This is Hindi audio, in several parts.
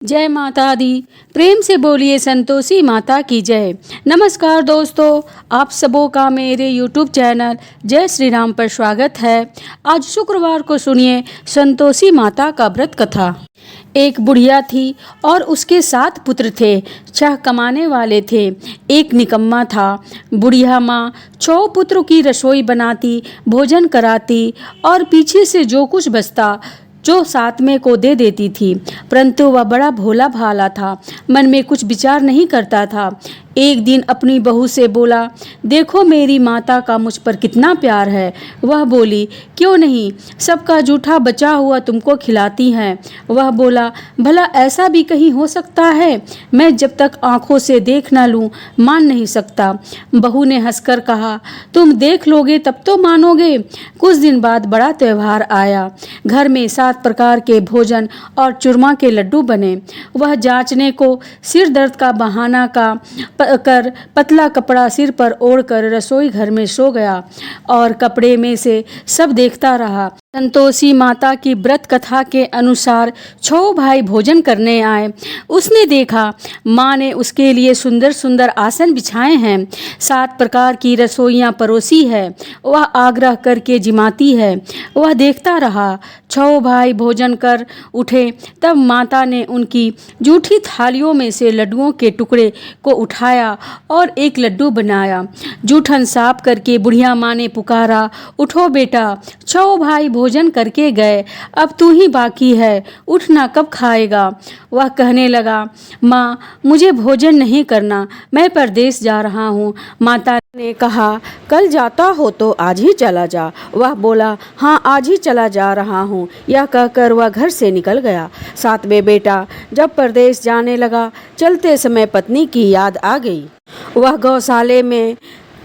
जय माता दी। प्रेम से बोलिए संतोषी माता की जय। नमस्कार दोस्तों, आप सबों का मेरे YouTube चैनल जय श्री राम पर स्वागत है। आज शुक्रवार को सुनिए संतोषी माता का व्रत कथा। एक बुढ़िया थी और उसके 7 पुत्र थे। 6 कमाने वाले थे, एक निकम्मा था। बुढ़िया माँ 6 पुत्रों की रसोई बनाती, भोजन कराती और पीछे से जो कुछ बचता जो 7वें को दे देती थी। परंतु वह बड़ा भोला भाला था, मन में कुछ विचार नहीं करता था। एक दिन अपनी बहू से बोला, देखो मेरी माता का मुझ पर कितना प्यार है। वह बोली, क्यों नहीं, सबका जूठा बचा हुआ तुमको खिलाती हैं। वह बोला, भला ऐसा भी कहीं हो सकता है? मैं जब तक आंखों से देख ना लूं मान नहीं सकता। बहू ने हंसकर कहा, तुम देख लोगे तब तो मानोगे। कुछ दिन बाद बड़ा त्योहार आया। घर में 7 प्रकार के भोजन और चूरमा के लड्डू बने। वह जांचने को सिर दर्द का बहाना कर पतला कपड़ा सिर पर ओढ़कर रसोई घर में सो गया और कपड़े में से सब देखता रहा। संतोषी माता की व्रत कथा के अनुसार 6 भाई भोजन करने आए। उसने देखा माँ ने उसके लिए सुंदर सुंदर आसन बिछाए हैं, 7 प्रकार की रसोइयाँ परोसी है। वह आग्रह करके जिमाती है। वह देखता रहा। 6 भाई भोजन कर उठे तब माता ने उनकी जूठी थालियों में से लड्डुओं के टुकड़े को उठाया और एक लड्डू बनाया। जूठन साफ करके बुढ़िया माँ ने पुकारा, उठो बेटा, 6 भाई भोजन करके गए, अब तू ही बाकी है, उठना कब खाएगा? वह कहने लगा, माँ मुझे भोजन नहीं करना, मैं परदेश जा रहा हूँ। माता ने कहा, कल जाता हो तो आज ही चला जा। वह बोला, हाँ आज ही चला जा रहा हूँ। यह कहकर वह घर से निकल गया। 7वें बेटा जब परदेश जाने लगा, चलते समय पत्नी की याद आ गई। वह गौशाले में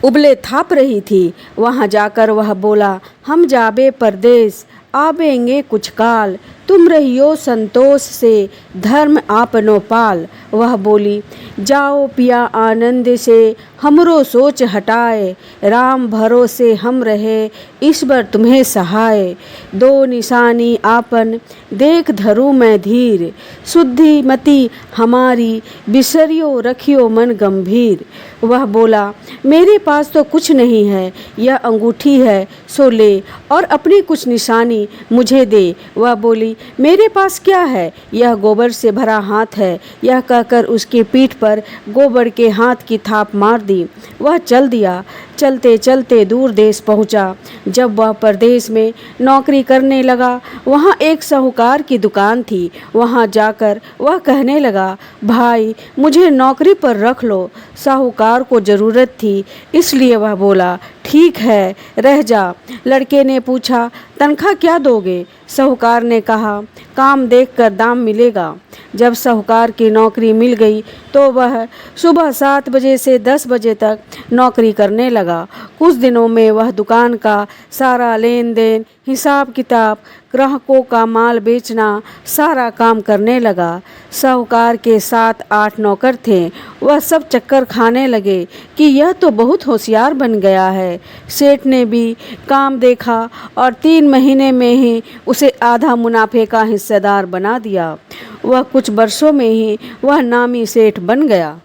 उबले थाप रही थी। वहाँ जाकर वह बोला, हम जाबे परदेश, आवेंगे कुछ काल, तुम रहियो संतोष से, धर्म आपनो पाल। वह बोली, जाओ पिया आनंद से, हमरो सोच हटाए, राम भरोसे हम रहे, ईश्वर तुम्हें सहाय। 2 निशानी आपन देख धरू मैं धीर, शुद्धि मति हमारी बिसरियो रखियो मन गंभीर। वह बोला, मेरे पास तो कुछ नहीं है, यह अंगूठी है सो ले और अपनी कुछ निशानी मुझे दे। वह बोली, मेरे पास क्या है, यह गोबर से भरा हाथ है। यह कहकर उसकी पीठ पर गोबर के हाथ की थाप मार दी। वह चल दिया। चलते चलते दूर देश पहुंचा। जब वह परदेश में नौकरी करने लगा, वहाँ एक साहूकार की दुकान थी। वहाँ जाकर वह कहने लगा, भाई मुझे नौकरी पर रख लो। साहूकार को ज़रूरत थी, इसलिए वह बोला, ठीक है रह जा। लड़के ने पूछा, तनख्वाह क्या दोगे? साहूकार ने कहा, काम देखकर दाम मिलेगा। जब साहूकार की नौकरी मिल गई तो वह सुबह 7 बजे से 10 बजे तक नौकरी करने लगा। कुछ दिनों में वह दुकान का सारा लेन देन, हिसाब किताब, ग्राहकों का माल बेचना, सारा काम करने लगा। साहूकार के 7-8 नौकर थे। वह सब चक्कर खाने लगे कि यह तो बहुत होशियार बन गया है। सेठ ने भी काम देखा और 3 महीने में ही उसे आधा मुनाफे का हिस्सेदार बना दिया। वह कुछ वर्षों में ही वह नामी सेठ बन गया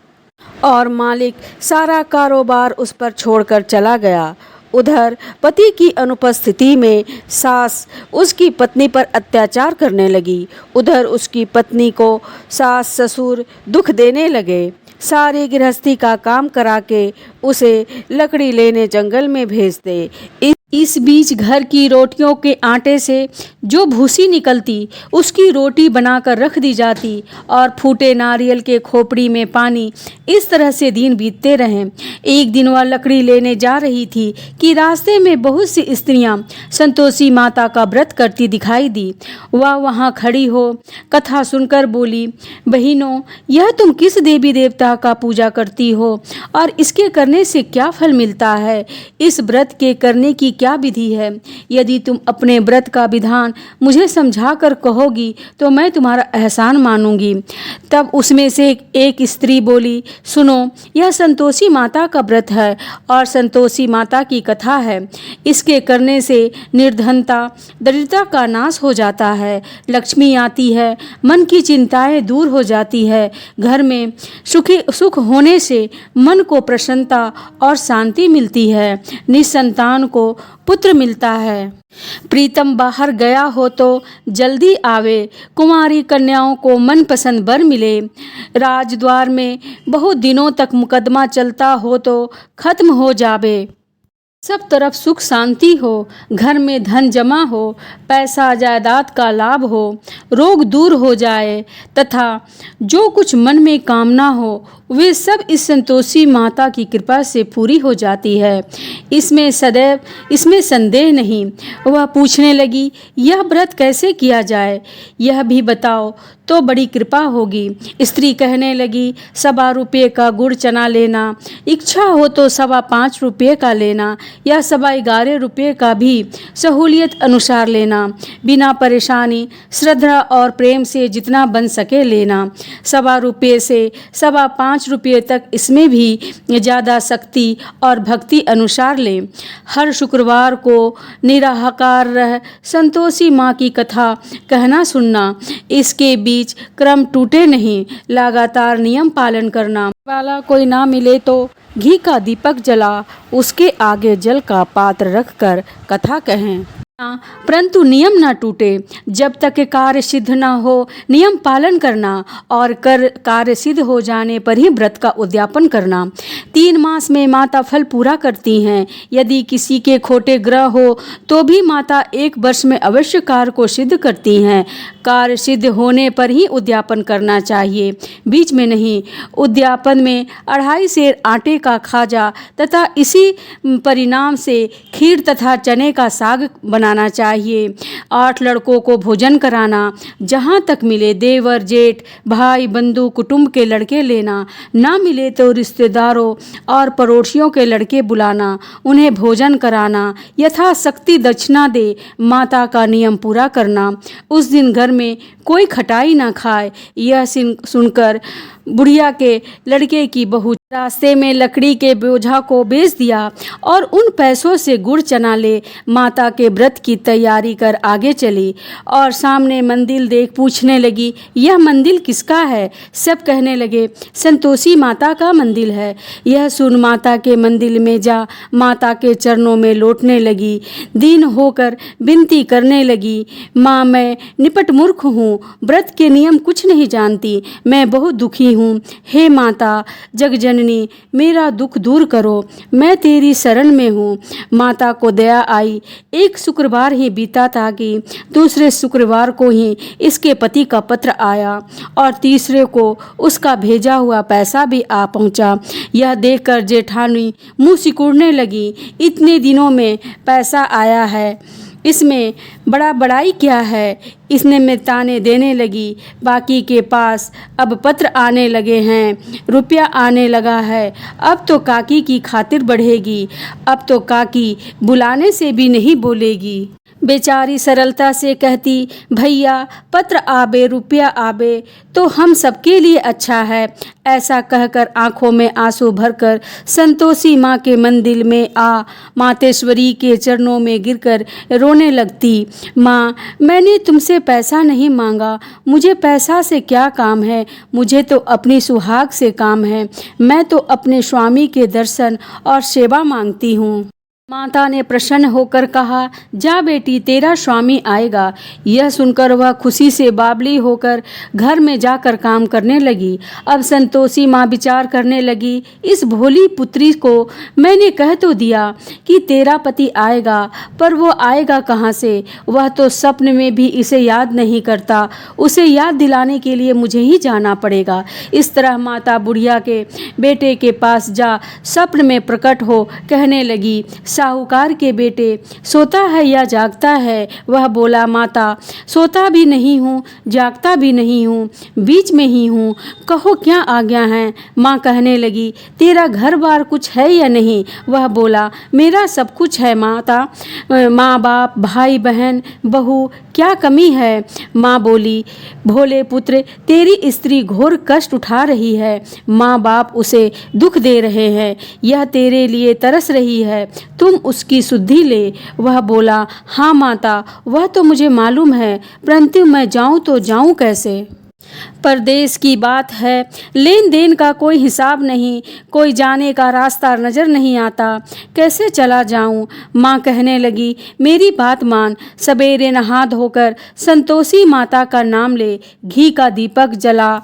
और मालिक सारा कारोबार उस पर छोड़कर चला गया। उधर पति की अनुपस्थिति में सास उसकी पत्नी पर अत्याचार करने लगी। उधर उसकी पत्नी को सास ससुर दुख देने लगे। सारी गृहस्थी का काम करा के उसे लकड़ी लेने जंगल में भेज दे। इस बीच घर की रोटियों के आटे से जो भूसी निकलती उसकी रोटी बनाकर रख दी जाती और फूटे नारियल के खोपड़ी में पानी। इस तरह से दिन बीतते रहे। एक दिन वह लकड़ी लेने जा रही थी कि रास्ते में बहुत सी स्त्रियां संतोषी माता का व्रत करती दिखाई दी। वह वहां खड़ी हो कथा सुनकर बोली, बहनों यह तुम किस देवी देवता का पूजा करती हो और इसके करने से क्या फल मिलता है? इस व्रत के करने की क्या विधि है? यदि तुम अपने व्रत का विधान मुझे समझा कर कहोगी तो मैं तुम्हारा एहसान मानूंगी। तब उसमें से एक स्त्री बोली, सुनो, यह संतोषी माता का व्रत है और संतोषी माता की कथा है। इसके करने से निर्धनता, दरिद्रता का नाश हो जाता है, लक्ष्मी आती है, मन की चिंताएं दूर हो जाती है, घर में सुख होने से मन को प्रसन्नता और शांति मिलती है, निसंतान को पुत्र मिलता है। प्रीतम बाहर गया हो तो जल्दी आवे, कुमारी कन्याओं को मनपसंद वर मिले, राजद्वार में बहुत दिनों तक मुकदमा चलता हो तो खत्म हो जावे, सब तरफ सुख शांति हो, घर में धन जमा हो, पैसा जायदाद का लाभ हो, रोग दूर हो जाए तथा जो कुछ मन में कामना हो वे सब इस संतोषी माता की कृपा से पूरी हो जाती है। इसमें संदेह नहीं। वह पूछने लगी, यह व्रत कैसे किया जाए, यह भी बताओ तो बड़ी कृपा होगी। स्त्री कहने लगी, 1.25 रुपये का गुड़ चना लेना, इच्छा हो तो 5.25 रुपये का लेना या 11.25 रुपये का भी सहूलियत अनुसार लेना, बिना परेशानी, श्रद्धा और प्रेम से जितना बन सके लेना। 1.25 रुपये से 5.25 रुपये तक, इसमें भी ज़्यादा शक्ति और भक्ति अनुसार लें। हर शुक्रवार को निराहार रह संतोषी माँ की कथा कहना सुनना, इसके बीच क्रम टूटे नहीं, लगातार नियम पालन करना। वाला कोई ना मिले तो घी का दीपक जला उसके आगे जल का पात्र रखकर कथा कहें, परंतु नियम न टूटे। जब तक कार्य सिद्ध न हो नियम पालन करना और कार्य सिद्ध हो जाने पर ही व्रत का उद्यापन करना। 3 मास में माता फल पूरा करती हैं। यदि किसी के खोटे ग्रह हो तो भी माता 1 वर्ष में अवश्य कार्य को सिद्ध करती हैं। कार्य सिद्ध होने पर ही उद्यापन करना चाहिए, बीच में नहीं। उद्यापन में 2.5 सेर आटे का खाजा तथा इसी परिणाम से खीर तथा चने का साग बनाना चाहिए। 8 लड़कों को भोजन कराना, जहाँ तक मिले देवर जेठ भाई बंधु कुटुंब के लड़के लेना, ना मिले तो रिश्तेदारों और पड़ोसियों के लड़के बुलाना, उन्हें भोजन कराना, यथाशक्ति दक्षिणा दे माता का नियम पूरा करना। उस दिन घर में कोई खटाई ना खाए। यह सुनकर बुढ़िया के लड़के की बहू रास्ते में लकड़ी के बोझा को बेच दिया और उन पैसों से गुड़ चना ले माता के व्रत की तैयारी कर आगे चली और सामने मंदिर देख पूछने लगी, यह मंदिर किसका है? सब कहने लगे, संतोषी माता का मंदिर है। यह सुन माता के मंदिर में जा माता के चरणों में लौटने लगी, दीन होकर विनती करने लगी, माँ मैं निपट मूर्ख हूँ, व्रत के नियम कुछ नहीं जानती, मैं बहुत दुखी हूँ। हे माता जगजननी, मेरा दुख दूर करो, मैं तेरी शरण में हूँ। माता को दया आई। एक शुक्रवार ही बीता था कि दूसरे शुक्रवार को ही इसके पति का पत्र आया और तीसरे को उसका भेजा हुआ पैसा भी आ पहुँचा। यह देखकर जेठानी मुँह सिकुड़ने लगी, इतने दिनों में पैसा आया है, इसमें बड़ाई क्या है? इसने में ताने देने लगी। बाकी के पास अब पत्र आने लगे हैं, रुपया आने लगा है, अब तो काकी की खातिर बढ़ेगी, अब तो काकी बुलाने से भी नहीं बोलेगी। बेचारी सरलता से कहती, भैया पत्र आबे रुपया आबे तो हम सबके लिए अच्छा है। ऐसा कहकर आंखों में आंसू भरकर संतोषी माँ के मंदिर में आ मातेश्वरी के चरणों में गिरकर रोने लगती। माँ मैंने तुमसे पैसा नहीं मांगा, मुझे पैसा से क्या काम है, मुझे तो अपनी सुहाग से काम है, मैं तो अपने स्वामी के दर्शन और सेवा मांगती हूँ। माता ने प्रसन्न होकर कहा, जा बेटी तेरा स्वामी आएगा। यह सुनकर वह खुशी से बावली होकर घर में जाकर काम करने लगी। अब संतोषी माँ विचार करने लगी, इस भोली पुत्री को मैंने कह तो दिया कि तेरा पति आएगा, पर वो आएगा कहाँ से? वह तो स्वप्न में भी इसे याद नहीं करता, उसे याद दिलाने के लिए मुझे ही जाना पड़ेगा। इस तरह माता बुढ़िया के बेटे के पास जा स्वप्न में प्रकट हो कहने लगी, साहूकार के बेटे, सोता है या जागता है? वह बोला, माता सोता भी नहीं हूँ, जागता भी नहीं हूँ, बीच में ही हूँ, कहो क्या आज्ञा है? माँ कहने लगी, तेरा घर बार कुछ है या नहीं? वह बोला, मेरा सब कुछ है माता, माँ बाप, भाई बहन, बहू, क्या कमी है? माँ बोली, भोले पुत्र, तेरी स्त्री घोर कष्ट उठा रही है, माँ बाप उसे दुख दे रहे हैं, यह तेरे लिए तरस रही है, तुम उसकी सुधि ले। वह बोला, हाँ माता, वह तो मुझे मालूम है, परंतु मैं जाऊँ तो जाऊँ कैसे? परदेश की बात है, लेन देन का कोई हिसाब नहीं, कोई जाने का रास्ता नज़र नहीं आता, कैसे चला जाऊं? माँ कहने लगी, मेरी बात मान, सवेरे नहा धोकर संतोषी माता का नाम ले, घी का दीपक जला,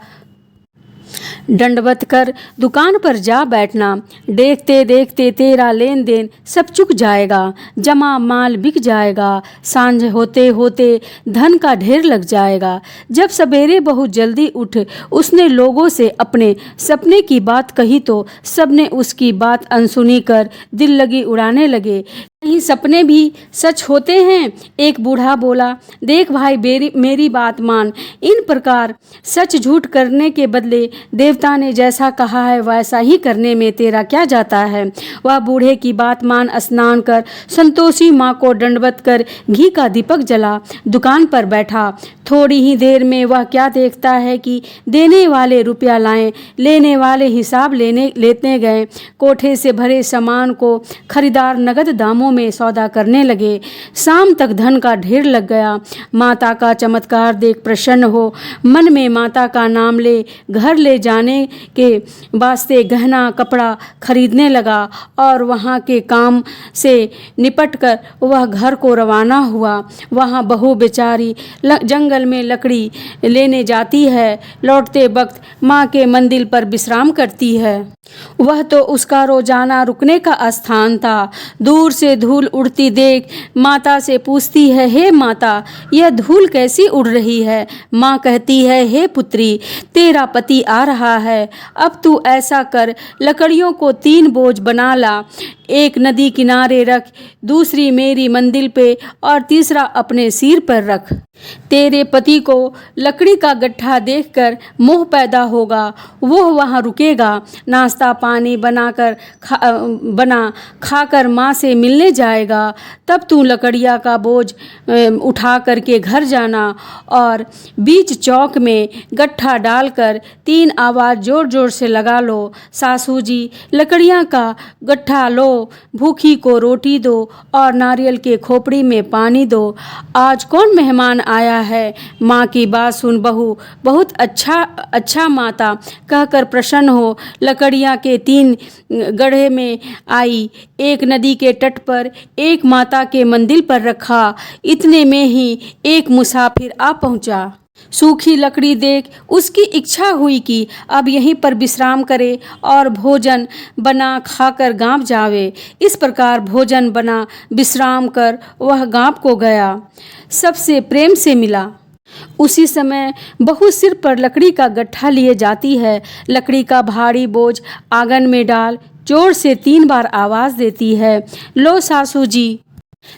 दंडवत कर दुकान पर जा बैठना, देखते देखते तेरा लेन देन सब चुक जाएगा, जमा माल बिक जाएगा, सांझ होते होते धन का ढेर लग जाएगा। जब सवेरे बहुत जल्दी उठ उसने लोगों से अपने सपने की बात कही तो सबने उसकी बात अनसुनी कर दिल लगी उड़ाने लगे। कहीं सपने भी सच होते हैं? एक बूढ़ा बोला, देख भाई, मेरी बात मान, इन प्रकार सच झूठ करने के बदले देवता ने जैसा कहा है वैसा ही करने में तेरा क्या जाता है? वह बूढ़े की बात मान स्नान कर संतोषी माँ को दंडवत कर घी का दीपक जला दुकान पर बैठा। थोड़ी ही देर में वह क्या देखता है कि देने वाले रुपया लाएं, लेने वाले हिसाब लेते गए। कोठे से भरे सामान को खरीदार नगद दामों में सौदा करने लगे। शाम तक धन का ढेर लग गया। माता का चमत्कार देख प्रसन्न हो मन में माता का नाम ले घर ले जाने के वास्ते गहना कपड़ा खरीदने लगा और वहाँ के काम से निपट कर वह घर को रवाना हुआ। वहाँ बहू बेचारी जंगल में लकड़ी लेने जाती है, लौटते वक्त माँ के मंदिर पर विश्राम करती है। वह तो उसका रोजाना रुकने का स्थान था। दूर से धूल उड़ती देख माता से पूछती है, हे माता, यह धूल कैसी उड़ रही है? माँ कहती है, हे पुत्री, तेरा पति आ रहा है, अब तू ऐसा कर, लकड़ियों को 3 बोझ बना ला, एक नदी किनारे रख, दूसरी मेरी मंदिर पे और तीसरा अपने सिर पर रख। तेरे पति को लकड़ी का गट्ठा देखकर मोह पैदा होगा, वो वहाँ रुकेगा, नाश्ता पानी बनाकर खाकर माँ से मिलने जाएगा। तब तू लकड़िया का बोझ उठा करके घर जाना और बीच चौक में गट्ठा डालकर 3 आवाज़ जोर जोर से लगा लो, सासू जी लकड़ियाँ का गट्ठा लो, भूखी को रोटी दो और नारियल के खोपड़ी में पानी दो। आज कौन मेहमान आया है? माँ की बात सुन बहू बहुत अच्छा माता कहकर प्रसन्न हो लकड़ियाँ के 3 गड्ढे में आई, एक नदी के तट पर, एक माता के मंदिर पर रखा। इतने में ही एक मुसाफिर आ पहुँचा। सूखी लकड़ी देख उसकी इच्छा हुई कि अब यहीं पर विश्राम करे और भोजन बना खाकर गांव जावे। इस प्रकार भोजन बना विश्राम कर वह गांव को गया, सबसे प्रेम से मिला। उसी समय बहू सिर पर लकड़ी का गट्ठा लिए जाती है। लकड़ी का भारी बोझ आंगन में डाल जोर से 3 बार आवाज़ देती है, लो सासू जी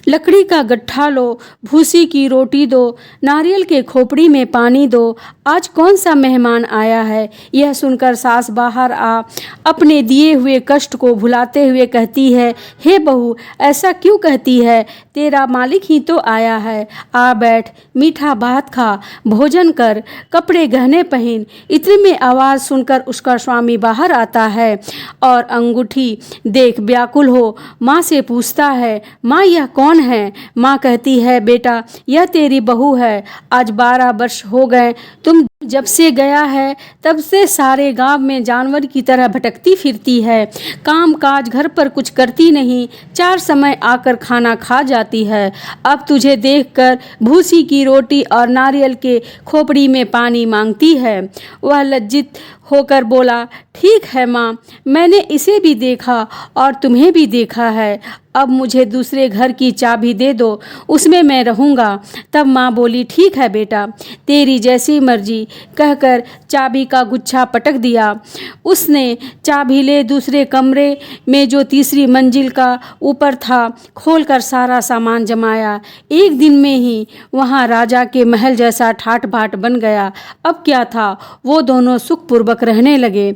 लकड़ी का गट्ठा लो, भूसी की रोटी दो, नारियल के खोपड़ी में पानी दो। आज कौन सा मेहमान आया है? यह सुनकर सास बाहर आ अपने दिए हुए कष्ट को भुलाते हुए कहती है, हे बहू, ऐसा क्यों कहती है? तेरा मालिक ही तो आया है, आ बैठ, मीठा भात खा, भोजन कर, कपड़े गहने पहन। इतने में आवाज़ सुनकर उसका स्वामी बाहर आता है और अंगूठी देख व्याकुल हो माँ से पूछता है, माँ यह कौन है? माँ कहती है, बेटा यह तेरी बहू है, आज 12 वर्ष हो गए तुम जब से गया है तब से सारे गांव में जानवर की तरह भटकती फिरती है, काम काज घर पर कुछ करती नहीं, 4 समय आकर खाना खा जाती है। अब तुझे देखकर भूसी की रोटी और नारियल के खोपड़ी में पानी मांगती है। वह लज्जित होकर बोला, ठीक है माँ, मैंने इसे भी देखा और तुम्हें भी देखा है, अब मुझे दूसरे घर की चाबी दे दो, उसमें मैं रहूँगा। तब माँ बोली, ठीक है बेटा, तेरी जैसी मर्जी, कहकर चाबी का गुच्छा पटक दिया। उसने चाबी ले दूसरे कमरे में जो तीसरी मंजिल का ऊपर था खोलकर सारा सामान जमाया। एक दिन में ही वहाँ राजा के महल जैसा ठाट बाट बन गया। अब क्या था, वो दोनों सुखपूर्वक रहने लगे।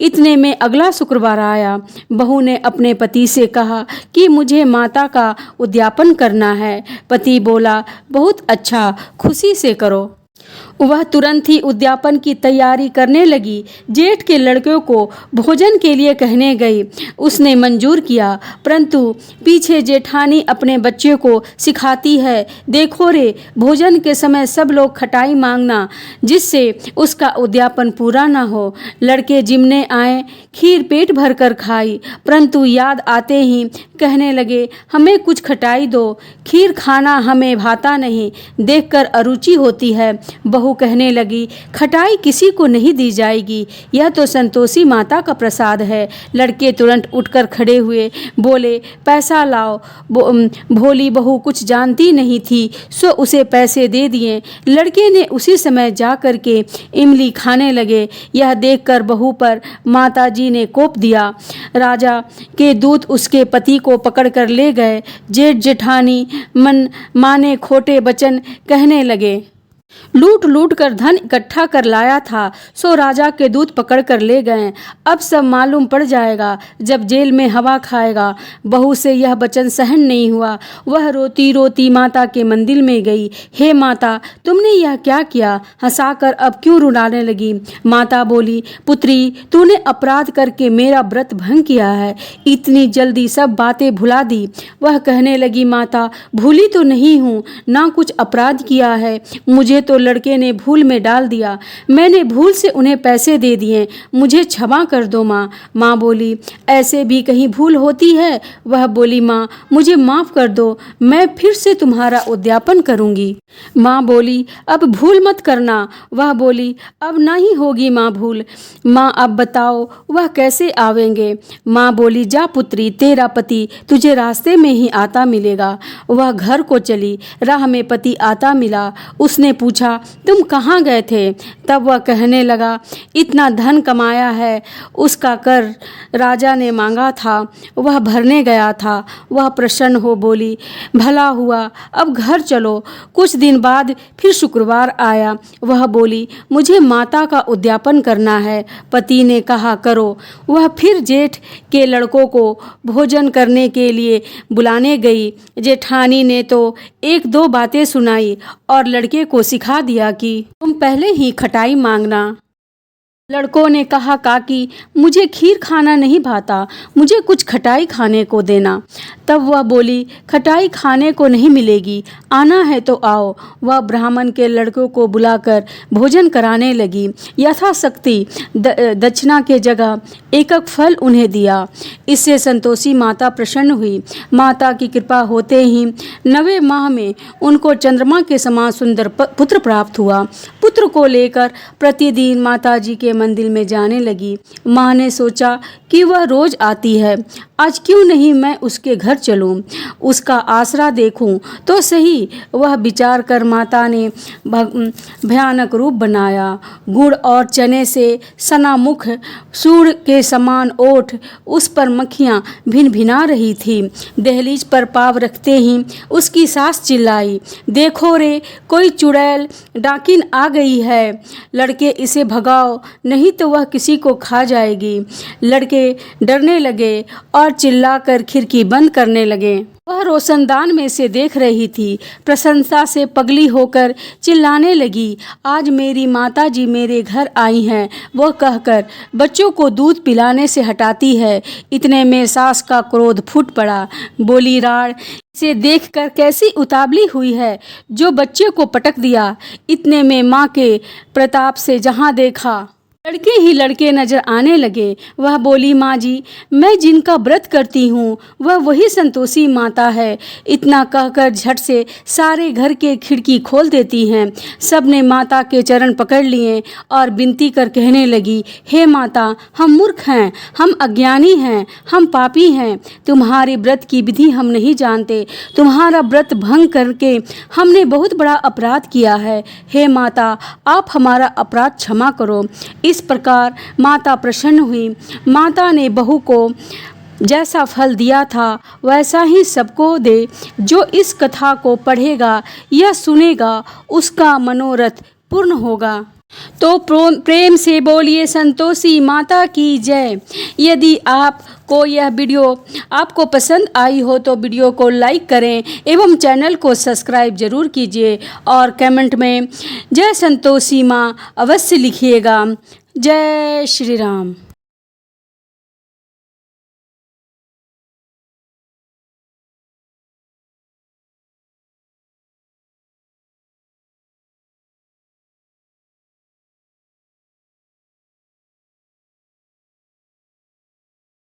इतने में अगला शुक्रवार आया। बहू ने अपने पति से कहा कि मुझे माता का उद्यापन करना है। पति बोला, बहुत अच्छा, खुशी से करो। वह तुरंत ही उद्यापन की तैयारी करने लगी। जेठ के लड़कों को भोजन के लिए कहने गई। उसने मंजूर किया, परंतु पीछे जेठानी अपने बच्चे को सिखाती है, देखो रे, भोजन के समय सब लोग खटाई मांगना, जिससे उसका उद्यापन पूरा ना हो। लड़के जिमने आए, खीर पेट भर कर खाई, परंतु याद आते ही कहने लगे, हमें कुछ खटाई दो, खीर खाना हमें भाता नहीं, देखकर अरुचि होती है। बहू कहने लगी, खटाई किसी को नहीं दी जाएगी, यह तो संतोषी माता का प्रसाद है। लड़के तुरंत उठकर खड़े हुए, बोले, पैसा लाओ। भोली बहू कुछ जानती नहीं थी, सो उसे पैसे दे दिए। लड़के ने उसी समय जा कर के इमली खाने लगे। यह देखकर बहू पर माताजी ने कोप दिया। राजा के दूत उसके पति को पकड़ कर ले गए। जेठ जेठानी माने खोटे वचन कहने लगे। लूट लूट कर धन इकट्ठा कर लाया था, सो राजा के दूत पकड़ कर ले गए। अब सब मालूम पड़ जाएगा जब जेल में हवा खाएगा। बहू से यह वचन सहन नहीं हुआ। वह रोती रोती माता के मंदिर में गई। हे माता, तुमने यह क्या किया? हंसाकर अब क्यों रुलाने लगी? माता बोली, पुत्री, तूने अपराध करके मेरा व्रत भंग किया है, इतनी जल्दी सब बातें भुला दी। वह कहने लगी, माता, भूली तो नहीं हूँ, ना कुछ अपराध किया है, मुझे तो लड़के ने भूल में डाल दिया, मैंने भूल से उन्हें पैसे दे दिए, मुझे क्षमा कर दो माँ। माँ बोली, ऐसे भी कहीं भूल होती है? वह बोली, माँ, मुझे माफ़ कर दो, मैं फिर से तुम्हारा उद्यापन करूँगी। माँ बोली, अब भूल मत करना। वह बोली, अब नहीं होगी माँ भूल। माँ, अब बताओ वह कैसे आवेंगे? माँ बोली, जा पुत्री, तेरा पति तुझे रास्ते में ही आता मिलेगा। वह घर को चली। राह में पति आता मिला। उसने पूछा, तुम कहाँ गए थे? तब वह कहने लगा, इतना धन कमाया है, उसका कर राजा ने मांगा था, वह भरने गया था। वह प्रसन्न हो बोली, भला हुआ, अब घर चलो। कुछ दिन बाद फिर शुक्रवार आया। वह बोली, मुझे माता का उद्यापन करना है। पति ने कहा, करो। वह फिर जेठ के लड़कों को भोजन करने के लिए बुलाने गई। जेठानी ने तो एक दो बातें सुनाई और लड़के को सिखा दिया कि तुम पहले ही खटाई मांगना। लड़कों ने कहा, काकी, मुझे खीर खाना नहीं भाता, मुझे कुछ खटाई खाने को देना। तब वह बोली, खटाई खाने को नहीं मिलेगी, आना है तो आओ। वह ब्राह्मण के लड़कों को बुलाकर भोजन कराने लगी। यथाशक्ति दक्षिणा के जगह एक फल उन्हें दिया। इससे संतोषी माता प्रसन्न हुई। माता की कृपा होते ही 9वें माह में उनको चंद्रमा के समान सुंदर पुत्र प्राप्त हुआ। पुत्र को लेकर प्रतिदिन माताजी के मंदिर में जाने लगी। माँ ने सोचा कि वह रोज आती है, आज क्यों नहीं मैं उसके घर चलूं, उसका आसरा देखूं तो सही। वह विचार कर माता ने भयानक रूप बनाया। गुड़ और चने से सना मुख, सूर के समान ओठ, उस पर मक्खियां भिन भिना रही थी। दहलीज पर पाँव रखते ही उसकी सास चिल्लाई, देखो रे, कोई चुड़ैल डाकिन आ गई है, लड़के इसे भगाओ, नहीं तो वह किसी को खा जाएगी। लड़के डरने लगे और चिल्लाकर खिड़की बंद करने लगे। वह रोशनदान में से देख रही थी। प्रशंसा से पगली होकर चिल्लाने लगी, आज मेरी माताजी मेरे घर आई हैं। वह कहकर बच्चों को दूध पिलाने से हटाती है। इतने में सास का क्रोध फूट पड़ा। बोली, राड़, इसे देखकर कैसी उतावली हुई है जो बच्चे को पटक दिया। इतने में माँ के प्रताप से जहाँ देखा लड़के ही लड़के नजर आने लगे। वह बोली, माँ जी, मैं जिनका व्रत करती हूँ वह वही संतोषी माता है। इतना कहकर झट से सारे घर के खिड़की खोल देती हैं। सब ने माता के चरण पकड़ लिए और विनती कर कहने लगी, हे माता, हम मूर्ख हैं, हम अज्ञानी हैं, हम पापी हैं। तुम्हारे व्रत की विधि हम नहीं जानते। तुम्हारा व्रत भंग करके हमने बहुत बड़ा अपराध किया है। हे माता, आप हमारा अपराध क्षमा करो। इस प्रकार माता प्रसन्न हुई। माता ने बहू को जैसा फल दिया था वैसा ही सबको दे। जो इस कथा को पढ़ेगा या सुनेगा उसका मनोरथ पूर्ण होगा। तो प्रेम से बोलिए संतोषी माता की जय। यदि आपको यह वीडियो आपको पसंद आई हो तो वीडियो को लाइक करें एवं चैनल को सब्सक्राइब जरूर कीजिए और कमेंट में जय संतोषी माँ अवश्य लिखिएगा। जय श्री राम।